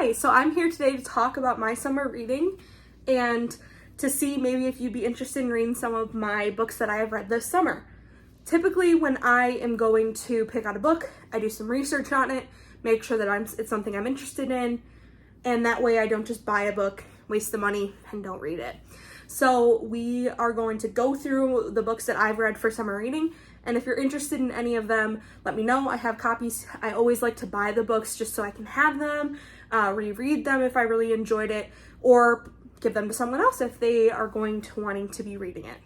Hi, so I'm here today to talk about my summer reading and to see maybe if you'd be interested in reading some of my books that I have read this summer. Typically when I am going to pick out a book, I do some research on it, make sure that it's something I'm interested in, and that way I don't just buy a book, waste the money, and don't read it. So we are going to go through the books that I've read for summer reading, and if you're interested in any of them, let me know. I have copies. I always like to buy the books just so I can have them, reread them if I really enjoyed it, or give them to someone else if they are wanting to be reading it.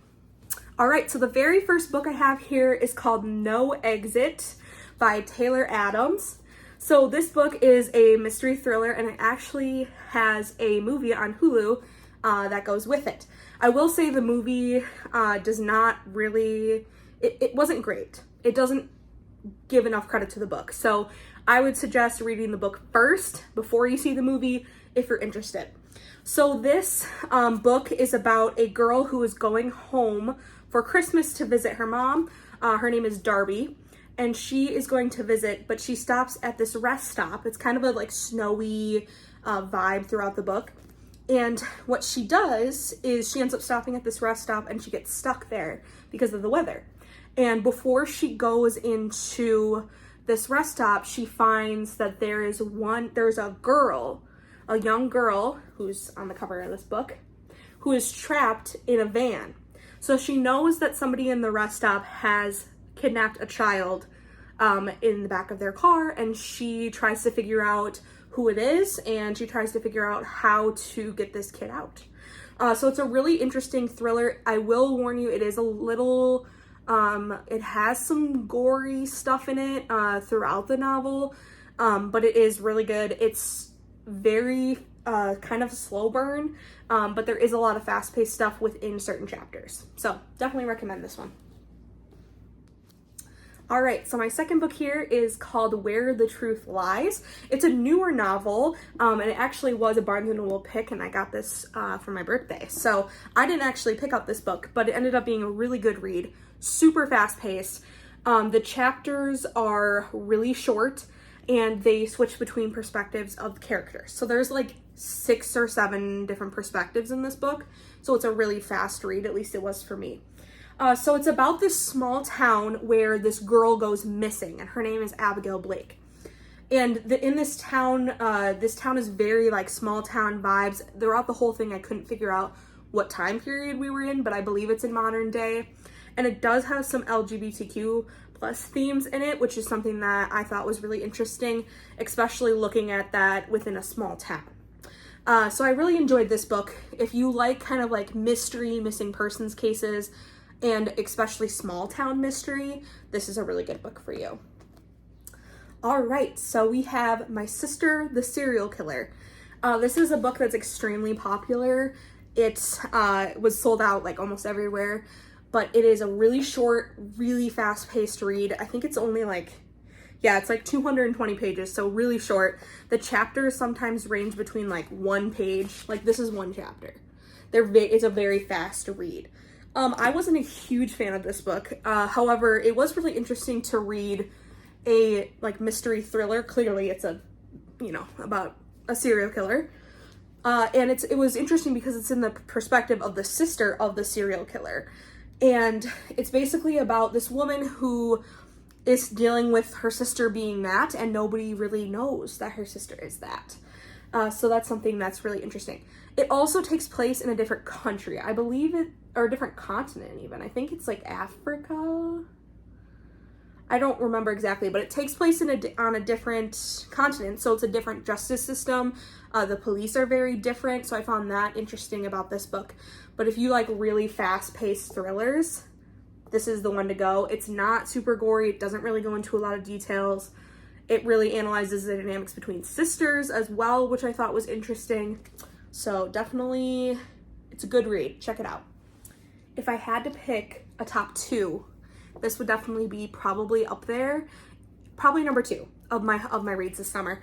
All right, so the very first book I have here is called No Exit by Taylor Adams. So this book is a mystery thriller, and it actually has a movie on Hulu that goes with it. I will say the movie does not really, it wasn't great. It doesn't give enough credit to the book. So I would suggest reading the book first before you see the movie if you're interested. So this book is about a girl who is going home for Christmas to visit her mom. Her name is Darby, and she is going to visit, but she stops at this rest stop. It's kind of a like snowy vibe throughout the book. And what she does is she ends up stopping at this rest stop and she gets stuck there because of the weather. And before she goes into this rest stop, she finds that there's a young girl who's on the cover of this book, who is trapped in a van. So she knows that somebody in the rest stop has kidnapped a child in the back of their car, and she tries to figure out who it is, and she tries to figure out how to get this kid out. So it's a really interesting thriller. I will warn you, it is a little, it has some gory stuff in it throughout the novel, but it is really good. It's very kind of slow burn, but there is a lot of fast-paced stuff within certain chapters. So definitely recommend this one. All right, so my second book here is called Where the Truth Lies. It's a newer novel, and it actually was a Barnes & Noble pick, and I got this for my birthday. So I didn't actually pick up this book, but it ended up being a really good read, super fast-paced. The chapters are really short, and they switch between perspectives of the characters. So there's like 6 or 7 different perspectives in this book, so it's a really fast read, at least it was for me. So it's about this small town where this girl goes missing, and her name is Abigail Blake. And in this town is very like small town vibes. Throughout the whole thing, I couldn't figure out what time period we were in, but I believe it's in modern day. And it does have some LGBTQ plus themes in it, which is something that I thought was really interesting, especially looking at that within a small town. So I really enjoyed this book. If you like kind of like mystery, missing persons cases, and especially small town mystery, this is a really good book for you. All right, so we have My Sister, the Serial Killer. This is a book that's extremely popular. It was sold out like almost everywhere, but it is a really short, really fast-paced read. I think it's only like, it's like 220 pages, so really short. The chapters sometimes range between like 1 page, like this is 1 chapter. It's a very fast read. I wasn't a huge fan of this book. However, it was really interesting to read a like mystery thriller. Clearly it's about a serial killer. And it was interesting because it's in the perspective of the sister of the serial killer. And it's basically about this woman who is dealing with her sister being that, and nobody really knows that her sister is that. So that's something that's really interesting. It also takes place in a different country, I believe or a different continent even. I think it's like Africa. I don't remember exactly, but it takes place on a different continent, so it's a different justice system. The police are very different, so I found that interesting about this book. But if you like really fast-paced thrillers, this is the one to go. It's not super gory. It doesn't really go into a lot of details. It really analyzes the dynamics between sisters as well, which I thought was interesting. So definitely, it's a good read. Check it out. If I had to pick a top 2, this would definitely be probably up there. Probably number 2 of my reads this summer.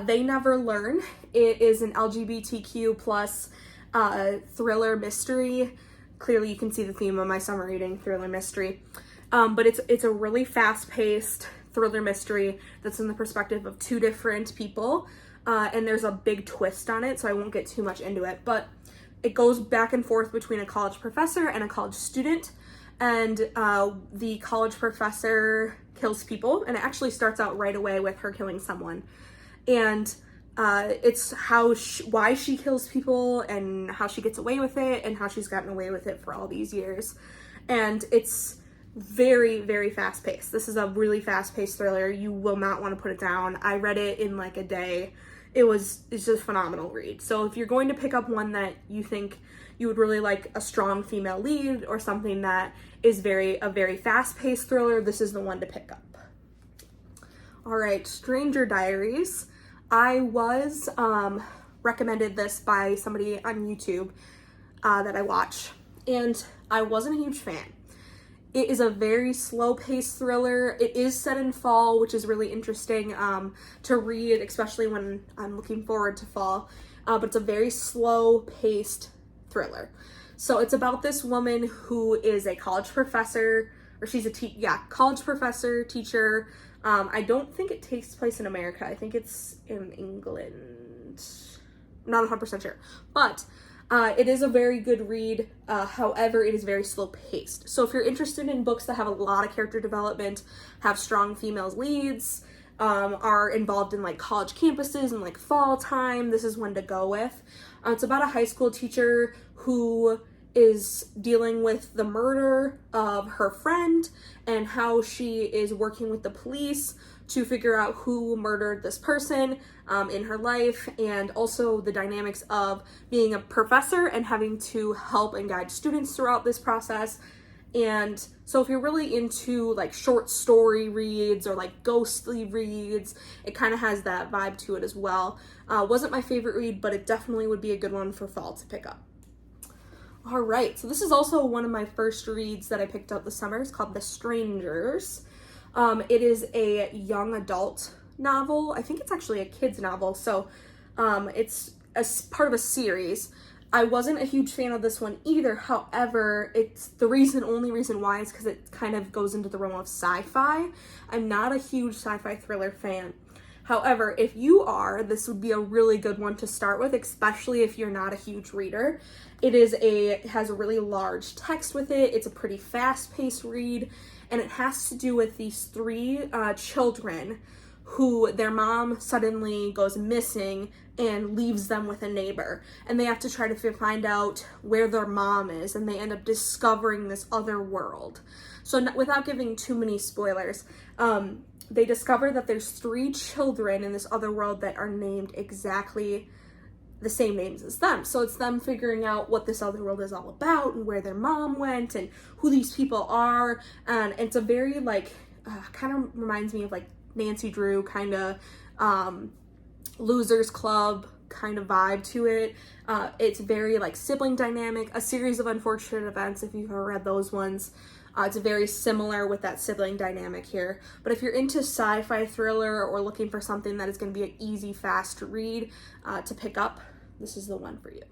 They Never Learn. It is an LGBTQ plus thriller mystery. Clearly you can see the theme of my summer reading, thriller mystery. But it's a really fast-paced thriller mystery that's in the perspective of 2 different people. and there's a big twist on it, so I won't get too much into it, but it goes back and forth between a college professor and a college student, and the college professor kills people, and it actually starts out right away with her killing someone, and it's why she kills people and how she gets away with it and how she's gotten away with it for all these years. And it's very, very fast-paced. This is a really fast-paced thriller. You will not want to put it down. I read it in like a day. It's just a phenomenal read. So if you're going to pick up one that you think you would really like, a strong female lead or something that is a very fast-paced thriller, this is the one to pick up. All right, Stranger Diaries. I was recommended this by somebody on YouTube that I watch, and I wasn't a huge fan. It is a very slow-paced thriller. It is set in fall, which is really interesting to read, especially when I'm looking forward to fall, but it's a very slow-paced thriller. So it's about this woman who is a college professor, or she's a college professor, teacher. I don't think it takes place in America. I think it's in England. I'm not 100% sure. But it is a very good read. However, it is very slow paced. So if you're interested in books that have a lot of character development, have strong female leads, are involved in like college campuses and like fall time, this is one to go with. It's about a high school teacher who is dealing with the murder of her friend and how she is working with the police to figure out who murdered this person in her life, and also the dynamics of being a professor and having to help and guide students throughout this process. And so if you're really into like short story reads or like ghostly reads, it kind of has that vibe to it as well. Wasn't my favorite read, but it definitely would be a good one for fall to pick up. All right, so this is also one of my first reads that I picked up this summer. It's called The Strangers. It is a young adult novel. I think it's actually a kid's novel, so it's part of a series. I wasn't a huge fan of this one either. However, it's only reason why is because it kind of goes into the realm of sci-fi. I'm not a huge sci-fi thriller fan. However, if you are, this would be a really good one to start with, especially if you're not a huge reader. It has a really large text with it. It's a pretty fast-paced read, and it has to do with these three children who their mom suddenly goes missing and leaves them with a neighbor, and they have to try to find out where their mom is, and they end up discovering this other world. So without giving too many spoilers, they discover that there's three children in this other world that are named exactly the same names as them. So it's them figuring out what this other world is all about and where their mom went and who these people are. And it's a very kind of reminds me of like Nancy Drew kind of Losers Club kind of vibe to it. It's very like sibling dynamic, a series of unfortunate events if you've ever read those ones. It's very similar with that sibling dynamic here. But if you're into sci-fi thriller or looking for something that is going to be an easy, fast read to pick up, this is the one for you.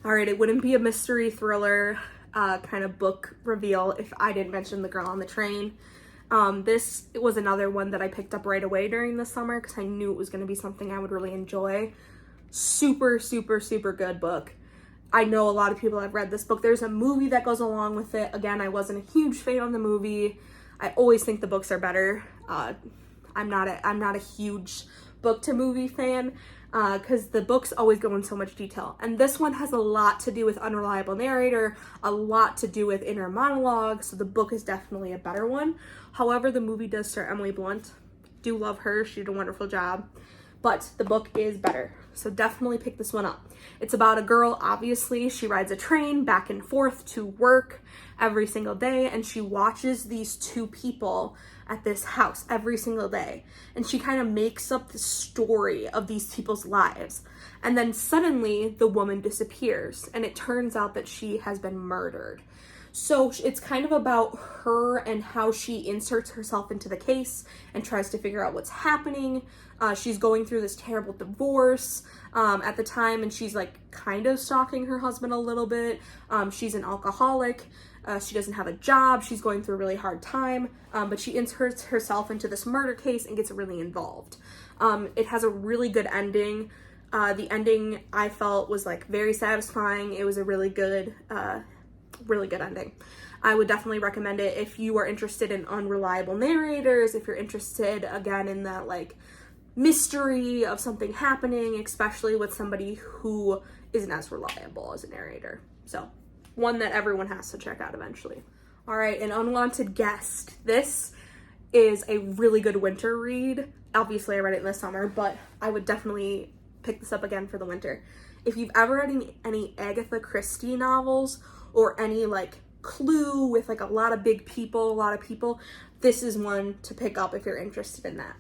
All right, it wouldn't be a mystery thriller kind of book reveal if I didn't mention The Girl on the Train. This was another one that I picked up right away during the summer because I knew it was going to be something I would really enjoy. Super, super, super good book. I know a lot of people have read this book. There's a movie that goes along with it. Again, I wasn't a huge fan of the movie. I always think the books are better. I'm not a huge book to movie fan because the books always go in so much detail. And this one has a lot to do with unreliable narrator, a lot to do with inner monologue, so the book is definitely a better one. However, the movie does star Emily Blunt. Do love her. She did a wonderful job. But the book is better, so definitely pick this one up. It's about a girl, obviously. She rides a train back and forth to work every single day, and she watches these two people at this house every single day. And she kind of makes up the story of these people's lives. And then suddenly the woman disappears, and it turns out that she has been murdered. So it's kind of about her and how she inserts herself into the case and tries to figure out what's happening. She's going through this terrible divorce at the time, and she's like kind of stalking her husband a little bit. She's an alcoholic, She doesn't have a job. She's going through a really hard time, but she inserts herself into this murder case and gets really involved. It has a really good ending. The ending I felt was like very satisfying. It was a really good ending. I would definitely recommend it if you are interested in unreliable narrators, if you're interested again in that like mystery of something happening, especially with somebody who isn't as reliable as a narrator. So one that everyone has to check out eventually. All right, An Unwanted Guest. This is a really good winter read. Obviously I read it in the summer, but I would definitely pick this up again for the winter. If you've ever read any Agatha Christie novels or any like Clue with like a lot of big people, a lot of people, this is one to pick up if you're interested in that.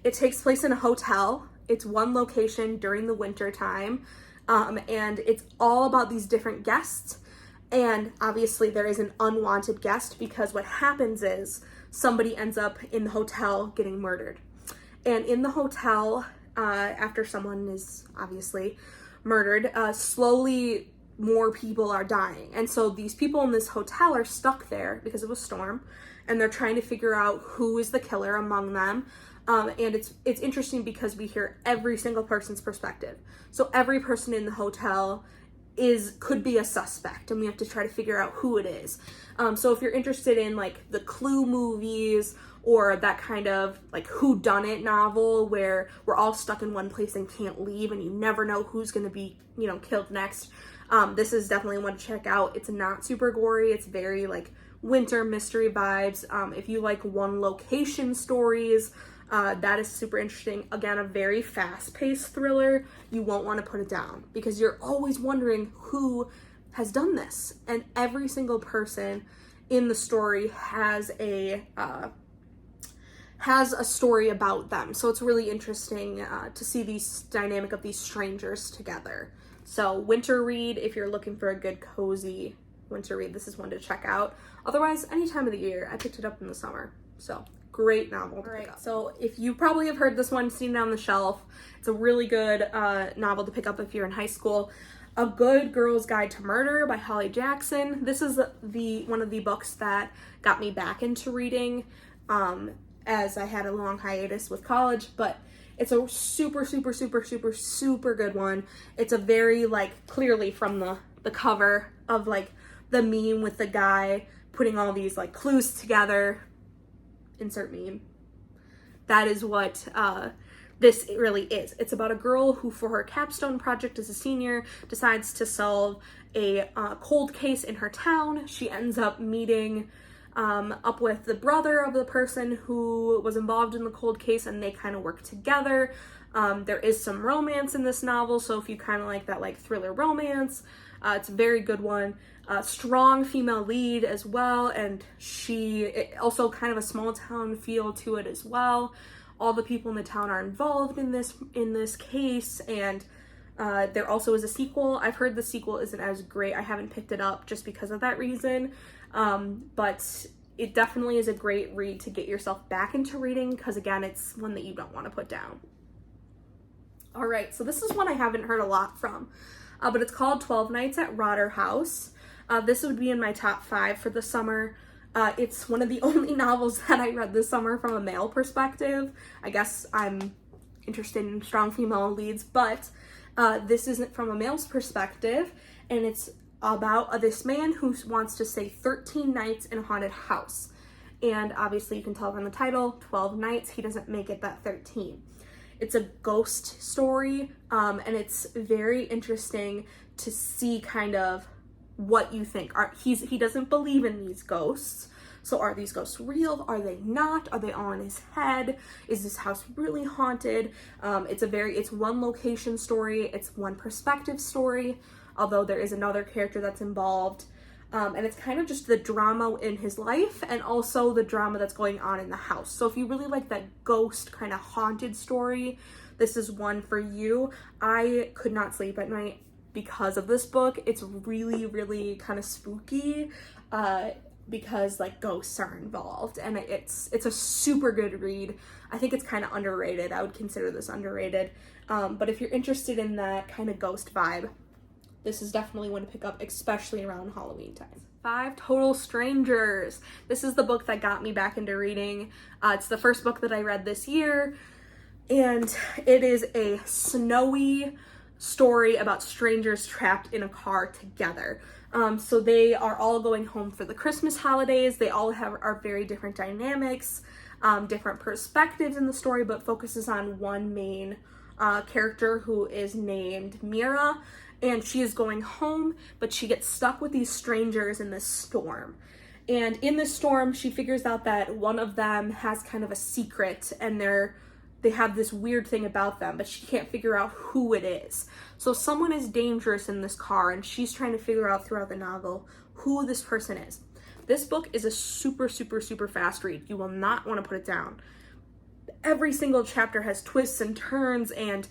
It takes place in a hotel. It's one location during the winter time, and it's all about these different guests. And obviously there is an unwanted guest because what happens is somebody ends up in the hotel getting murdered. And in the hotel, after someone is obviously murdered, slowly more people are dying. And so these people in this hotel are stuck there because of a storm, and they're trying to figure out who is the killer among them. And it's interesting because we hear every single person's perspective. So every person in the hotel could be a suspect, and we have to try to figure out who it is. So if you're interested in like the Clue movies or that kind of like whodunit novel where we're all stuck in one place and can't leave and you never know who's going to be, killed next, this is definitely one to check out. It's not super gory. It's very like winter mystery vibes. If you like one location stories, that is super interesting. Again, a very fast-paced thriller. You won't want to put it down because you're always wondering who has done this. And every single person in the story has a story about them. So it's really interesting to see these dynamic of these strangers together. So winter read, if you're looking for a good cozy winter read, this is one to check out. Otherwise, any time of the year. I picked it up in the summer. So great novel to pick up. So if you probably have heard this one, seen it on the shelf, it's a really good novel to pick up if you're in high school. A Good Girl's Guide to Murder by Holly Jackson. This is one of the books that got me back into reading as I had a long hiatus with college, but it's a super, super, super, super, super good one. It's a very like clearly from the cover of like the meme with the guy putting all these like clues together. Insert meme. That is what this really is. It's about a girl who, for her capstone project as a senior, decides to solve a cold case in her town. She ends up meeting up with the brother of the person who was involved in the cold case, and they kind of work together. There is some romance in this novel, so if you kind of like that like thriller romance, it's a very good one. Strong female lead as well, and also kind of a small town feel to it as well. All the people in the town are involved in this case, and there also is a sequel. I've heard the sequel isn't as great. I haven't picked it up just because of that reason, but it definitely is a great read to get yourself back into reading because, again, it's one that you don't want to put down. All right, so this is one I haven't heard a lot from, but it's called 12 Nights at Rotter House. This would be in my top 5 for the summer. It's one of the only novels that I read this summer from a male perspective. I guess I'm interested in strong female leads, but this isn't from a male's perspective, and it's about this man who wants to stay 13 nights in a haunted house. And obviously you can tell from the title, 12 nights, he doesn't make it that 13. It's a ghost story, and it's very interesting to see kind of what you think. He doesn't believe in these ghosts. So are these ghosts real? Are they not? Are they all in his head? Is this house really haunted? It's one location story. It's one perspective story, although there is another character that's involved. And it's kind of just the drama in his life and also the drama that's going on in the house. So if you really like that ghost kind of haunted story, this is one for you. I could not sleep at night because of this book. It's really, really kind of spooky because like ghosts are involved, and it's a super good read. I think it's kind of underrated. I would consider this underrated. But if you're interested in that kind of ghost vibe, this is definitely one to pick up, especially around Halloween time. Five Total Strangers. This is the book that got me back into reading. It's the first book that I read this year, and it is a snowy story about strangers trapped in a car together. So they are all going home for the Christmas holidays. They all are very different dynamics, different perspectives in the story, but focuses on one main character who is named Mira, and she is going home, but she gets stuck with these strangers in this storm. And in this storm, she figures out that one of them has kind of a secret, and they have this weird thing about them, but she can't figure out who it is. So someone is dangerous in this car, and she's trying to figure out throughout the novel who this person is. This book is a super, super, super fast read. You will not want to put it down. Every single chapter has twists and turns, and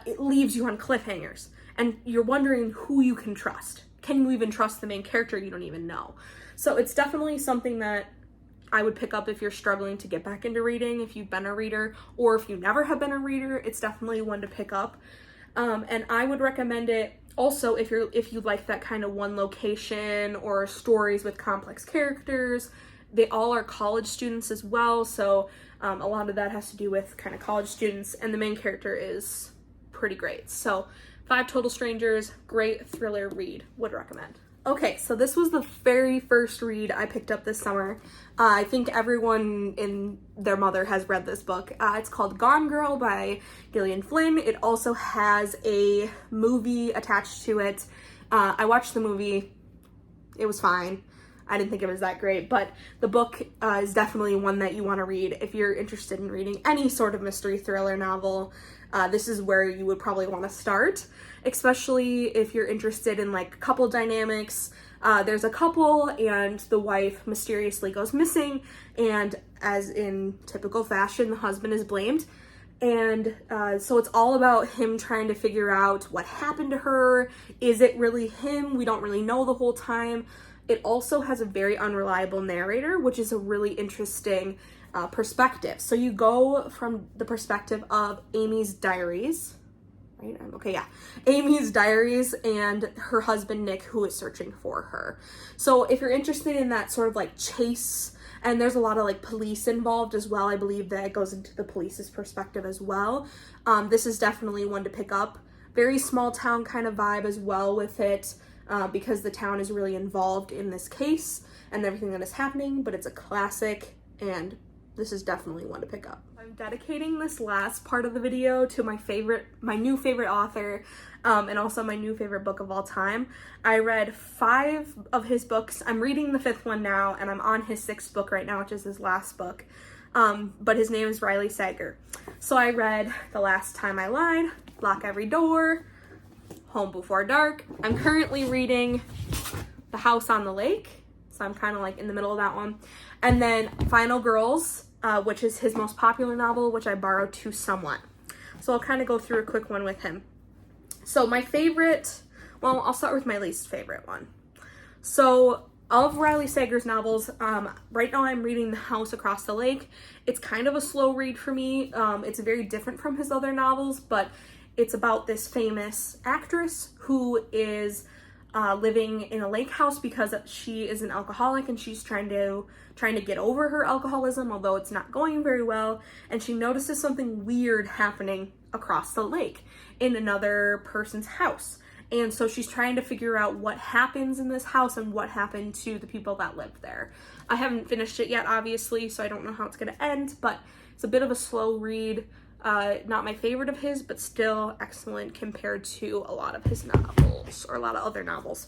it leaves you on cliffhangers. And you're wondering who you can trust. Can you even trust the main character you don't even know? So it's definitely something that I would pick up if you're struggling to get back into reading, if you've been a reader, or if you never have been a reader. It's definitely one to pick up. And I would recommend it also if you like that kind of one location or stories with complex characters. They all are college students as well, so a lot of that has to do with kind of college students, and the main character is pretty great. So Five Total Strangers, great thriller read, would recommend. Okay, so this was the very first read I picked up this summer. I think everyone and their mother has read this book. It's called Gone Girl by Gillian Flynn. It also has a movie attached to it. I watched the movie. It was fine. I didn't think it was that great, but the book is definitely one that you want to read if you're interested in reading any sort of mystery thriller novel. This is where you would probably want to start, especially if you're interested in like couple dynamics. There's a couple and the wife mysteriously goes missing, and as in typical fashion, the husband is blamed. And so it's all about him trying to figure out what happened to her. Is it really him? We don't really know the whole time. It also has a very unreliable narrator, which is a really interesting perspective. So you go from the perspective of Amy's diaries, right? Okay, yeah. Amy's diaries and her husband, Nick, who is searching for her. So if you're interested in that sort of like chase, and there's a lot of like police involved as well, I believe that it goes into the police's perspective as well. This is definitely one to pick up. Very small town kind of vibe as well with it. Because the town is really involved in this case and everything that is happening, but it's a classic, and this is definitely one to pick up. I'm dedicating this last part of the video to my new favorite author, and also my new favorite book of all time. I read 5 of his books. I'm reading the 5th one now, and I'm on his 6th book right now, which is his last book. But his name is Riley Sager. So I read The Last Time I Lied, Lock Every Door, Home Before Dark. I'm currently reading The House on the Lake, so I'm kind of like in the middle of that one. And then Final Girls, which is his most popular novel, which I borrowed to someone. So I'll kind of go through a quick one with him. So my favorite, well, I'll start with my least favorite one. So of Riley Sager's novels, right now I'm reading The House Across the Lake. It's kind of a slow read for me. It's very different from his other novels, but it's about this famous actress who is living in a lake house because she is an alcoholic, and she's trying to get over her alcoholism, although it's not going very well. And she notices something weird happening across the lake in another person's house. And so she's trying to figure out what happens in this house and what happened to the people that lived there. I haven't finished it yet, obviously, so I don't know how it's going to end, but it's a bit of a slow read. Not my favorite of his, but still excellent compared to a lot of his novels, or a lot of other novels.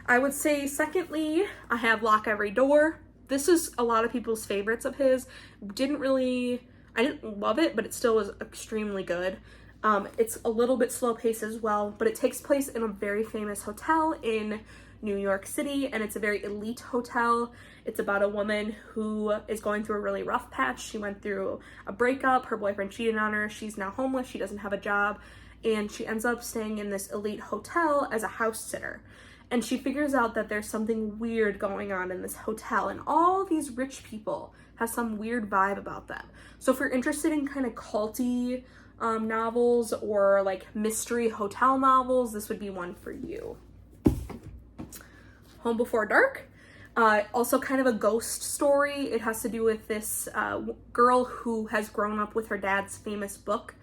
I would say, secondly, I have Lock Every Door. This is a lot of people's favorites of his. I didn't love it, but it still was extremely good. It's a little bit slow paced as well, but it takes place in a very famous hotel in New York City, and it's a very elite hotel. It's about a woman who is going through a really rough patch. She went through a breakup, her boyfriend cheated on her, she's now homeless, she doesn't have a job, and she ends up staying in this elite hotel as a house sitter. And she figures out that there's something weird going on in this hotel, and all these rich people have some weird vibe about them. So if you're interested in kind of culty novels or like mystery hotel novels, this would be one for you. Home Before Dark. Also kind of a ghost story. It has to do with this girl who has grown up with her dad's famous book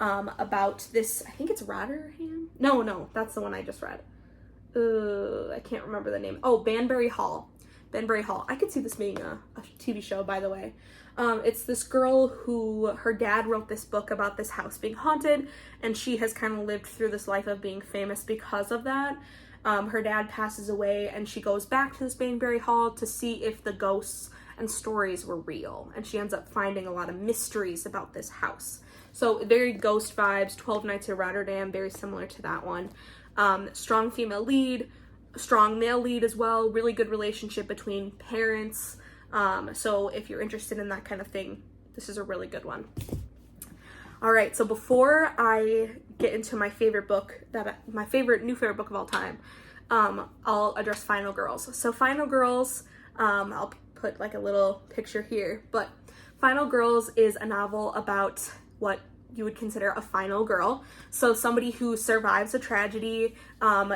about this, I think it's Rotterdam? No, that's the one I just read. I can't remember the name. Oh, Banbury Hall. Banbury Hall. I could see this being a TV show, by the way. It's this girl who, her dad wrote this book about this house being haunted, and she has kind of lived through this life of being famous because of that. Her dad passes away, and she goes back to this Banbury Hall to see if the ghosts and stories were real, and she ends up finding a lot of mysteries about this house. So very ghost vibes, 12 Nights at Rotterdam, very similar to that one. Strong female lead, strong male lead as well, really good relationship between parents. So if you're interested in that kind of thing, this is a really good one. All right, so before I get into my favorite book, my new favorite book of all time, I'll address Final Girls. So Final Girls, I'll put like a little picture here, but Final Girls is a novel about what you would consider a final girl. So somebody who survives a tragedy,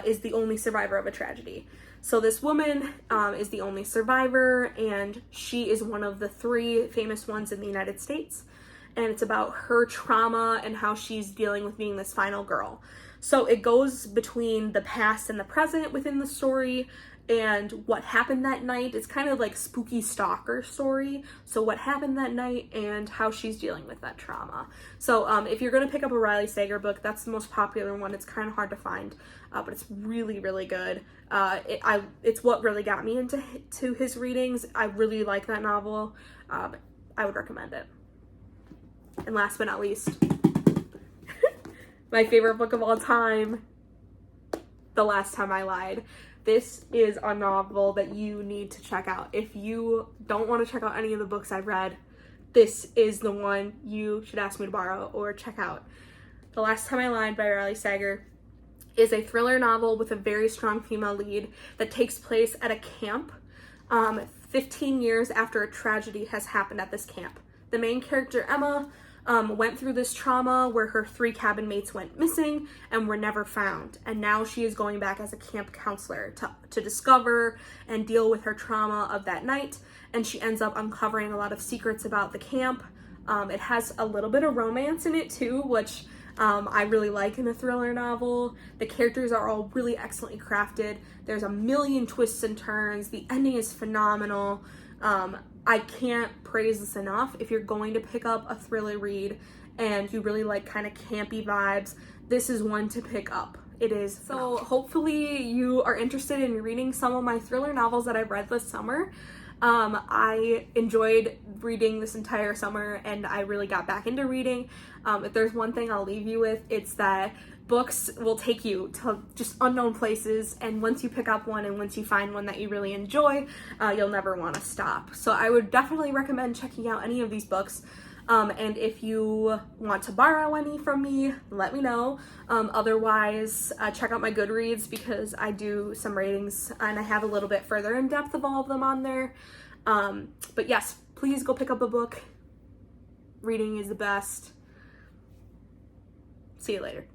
is the only survivor of a tragedy. So this woman is the only survivor, and she is one of the 3 famous ones in the United States. And it's about her trauma and how she's dealing with being this final girl. So it goes between the past and the present within the story, and what happened that night. It's kind of like spooky stalker story. So what happened that night and how she's dealing with that trauma. So if you're gonna pick up a Riley Sager book, that's the most popular one. It's kind of hard to find, but it's really, really good. It's what really got me into his readings. I really like that novel. I would recommend it. And last but not least, my favorite book of all time, The Last Time I Lied. This is a novel that you need to check out. If you don't want to check out any of the books I've read, this is the one you should ask me to borrow or check out. The Last Time I Lied by Riley Sager is a thriller novel with a very strong female lead that takes place at a camp 15 years after a tragedy has happened at this camp. The main character, Emma, went through this trauma where her 3 cabin mates went missing and were never found. And now she is going back as a camp counselor to discover and deal with her trauma of that night. And she ends up uncovering a lot of secrets about the camp. It has a little bit of romance in it too, which I really like in a thriller novel. The characters are all really excellently crafted. There's a million twists and turns. The ending is phenomenal. I can't praise this enough. If you're going to pick up a thriller read and you really like kind of campy vibes, this is one to pick up. It is. So hopefully you are interested in reading some of my thriller novels that I've read this summer. I enjoyed reading this entire summer, and I really got back into reading. If there's one thing I'll leave you with, it's that books will take you to just unknown places, and once you pick up one and once you find one that you really enjoy, you'll never want to stop. So I would definitely recommend checking out any of these books. And if you want to borrow any from me, let me know. Otherwise, check out my Goodreads, because I do some ratings and I have a little bit further in depth of all of them on there. But yes, please go pick up a book. Reading is the best. See you later.